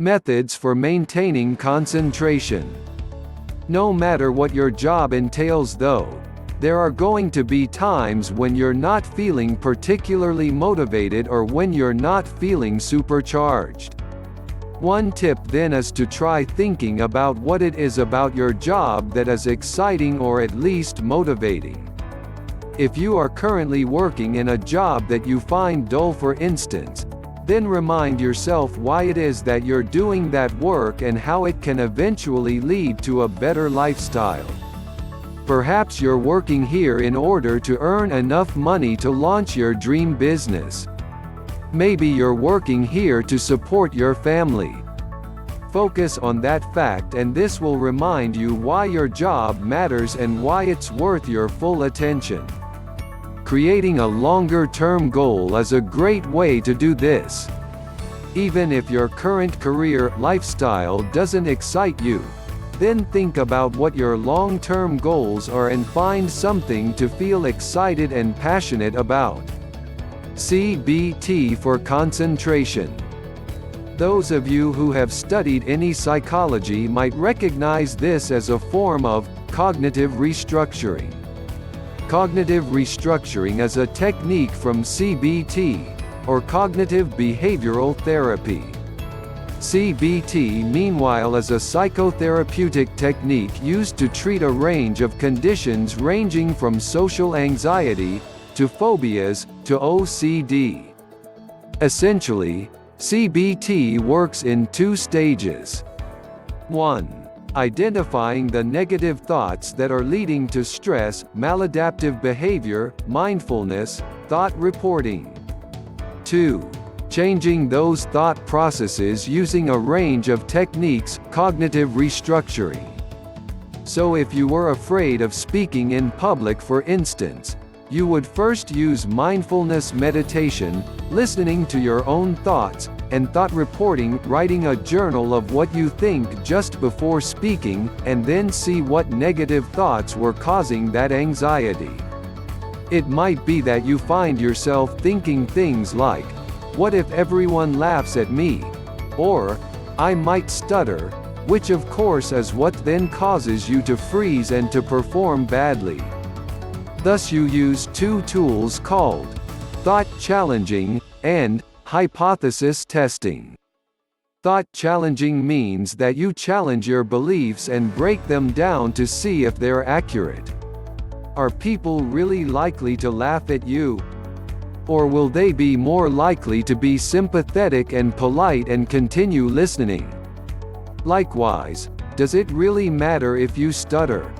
Methods for maintaining concentration. No matter what your job entails though, there are going to be times when you're not feeling particularly motivated or when you're not feeling supercharged. One tip then is to try thinking about what it is about your job that is exciting or at least motivating. If you are currently working in a job that you find dull, for instance, then remind yourself why it is that you're doing that work and how it can eventually lead to a better lifestyle. Perhaps you're working here in order to earn enough money to launch your dream business. Maybe you're working here to support your family. Focus on that fact, and this will remind you why your job matters and why it's worth your full attention. Creating a longer-term goal is a great way to do this. Even if your current career lifestyle doesn't excite you, then think about what your long-term goals are and find something to feel excited and passionate about. CBT for concentration. Those of you who have studied any psychology might recognize this as a form of cognitive restructuring. Cognitive restructuring is a technique from CBT, or cognitive behavioral therapy. CBT, meanwhile, is a psychotherapeutic technique used to treat a range of conditions ranging from social anxiety, to phobias, to OCD. Essentially, CBT works in two stages. 1. Identifying the negative thoughts that are leading to stress, maladaptive behavior, mindfulness, thought reporting. 2. Changing those thought processes using a range of techniques, cognitive restructuring. So if you were afraid of speaking in public, for instance, you would first use mindfulness meditation, listening to your own thoughts, and thought reporting, writing a journal of what you think just before speaking, and then see what negative thoughts were causing that anxiety. It might be that you find yourself thinking things like, "What if everyone laughs at me?" or "I might stutter," which of course is what then causes you to freeze and to perform badly. Thus you use two tools called thought challenging and hypothesis testing. Thought challenging means that you challenge your beliefs and break them down to see if they're accurate. Are people really likely to laugh at you? Or will they be more likely to be sympathetic and polite and continue listening? Likewise, does it really matter if you stutter?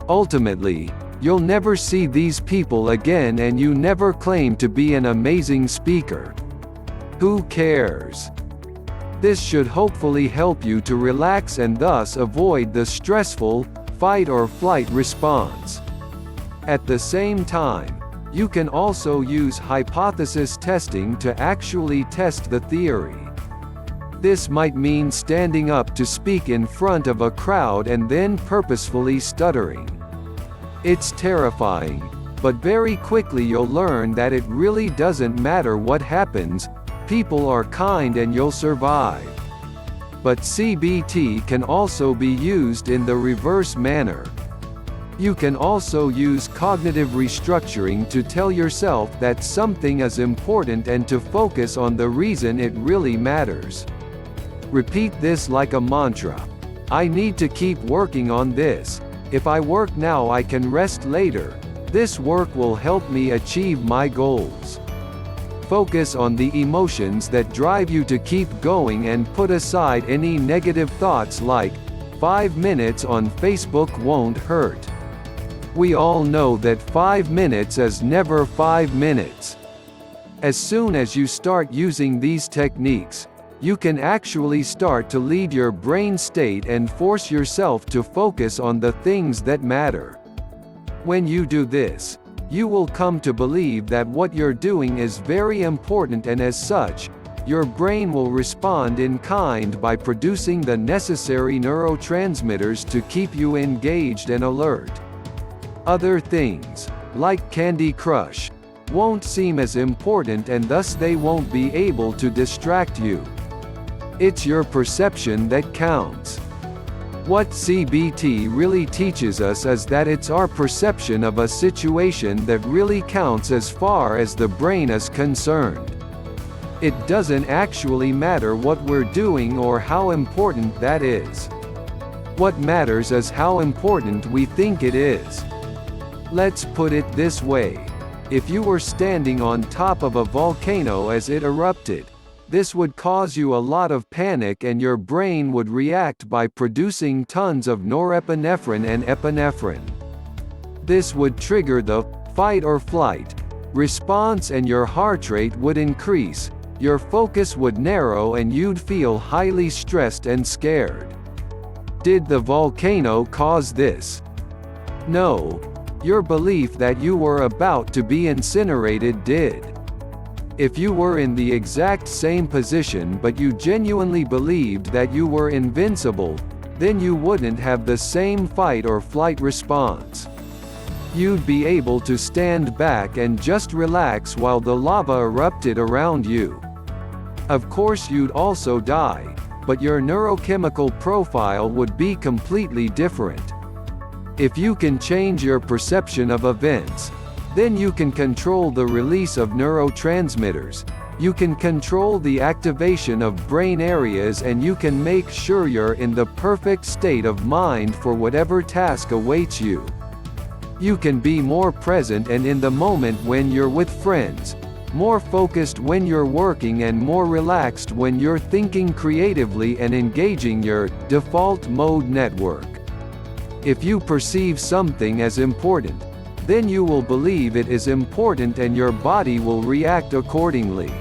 Ultimately, you'll never see these people again and you never claim to be an amazing speaker. Who cares? This should hopefully help you to relax and thus avoid the stressful, fight or flight response. At the same time, you can also use hypothesis testing to actually test the theory. This might mean standing up to speak in front of a crowd and then purposefully stuttering. It's terrifying, but very quickly you'll learn that it really doesn't matter what happens, people are kind and you'll survive. But CBT can also be used in the reverse manner. You can also use cognitive restructuring to tell yourself that something is important and to focus on the reason it really matters. Repeat this like a mantra. I need to keep working on this. If I work now, I can rest later. This work will help me achieve my goals. Focus on the emotions that drive you to keep going and put aside any negative thoughts like, 5 minutes on Facebook won't hurt. We all know that 5 minutes is never 5 minutes. As soon as you start using these techniques, you can actually start to lead your brain state and force yourself to focus on the things that matter. When you do this, you will come to believe that what you're doing is very important, and as such, your brain will respond in kind by producing the necessary neurotransmitters to keep you engaged and alert. Other things, like Candy Crush, won't seem as important and thus they won't be able to distract you. It's your perception that counts. What CBT really teaches us is that it's our perception of a situation that really counts as far as the brain is concerned. It doesn't actually matter what we're doing or how important that is. What matters is how important we think it is. Let's put it this way. If you were standing on top of a volcano as it erupted, this would cause you a lot of panic and your brain would react by producing tons of norepinephrine and epinephrine. This would trigger the fight or flight response and your heart rate would increase, your focus would narrow and you'd feel highly stressed and scared. Did the volcano cause this? No. Your belief that you were about to be incinerated did. If you were in the exact same position but you genuinely believed that you were invincible, then you wouldn't have the same fight or flight response. You'd be able to stand back and just relax while the lava erupted around you. Of course you'd also die, but your neurochemical profile would be completely different. If you can change your perception of events, then you can control the release of neurotransmitters, you can control the activation of brain areas and you can make sure you're in the perfect state of mind for whatever task awaits you. You can be more present and in the moment when you're with friends, more focused when you're working and more relaxed when you're thinking creatively and engaging your default mode network. If you perceive something as important, then you will believe it is important and your body will react accordingly.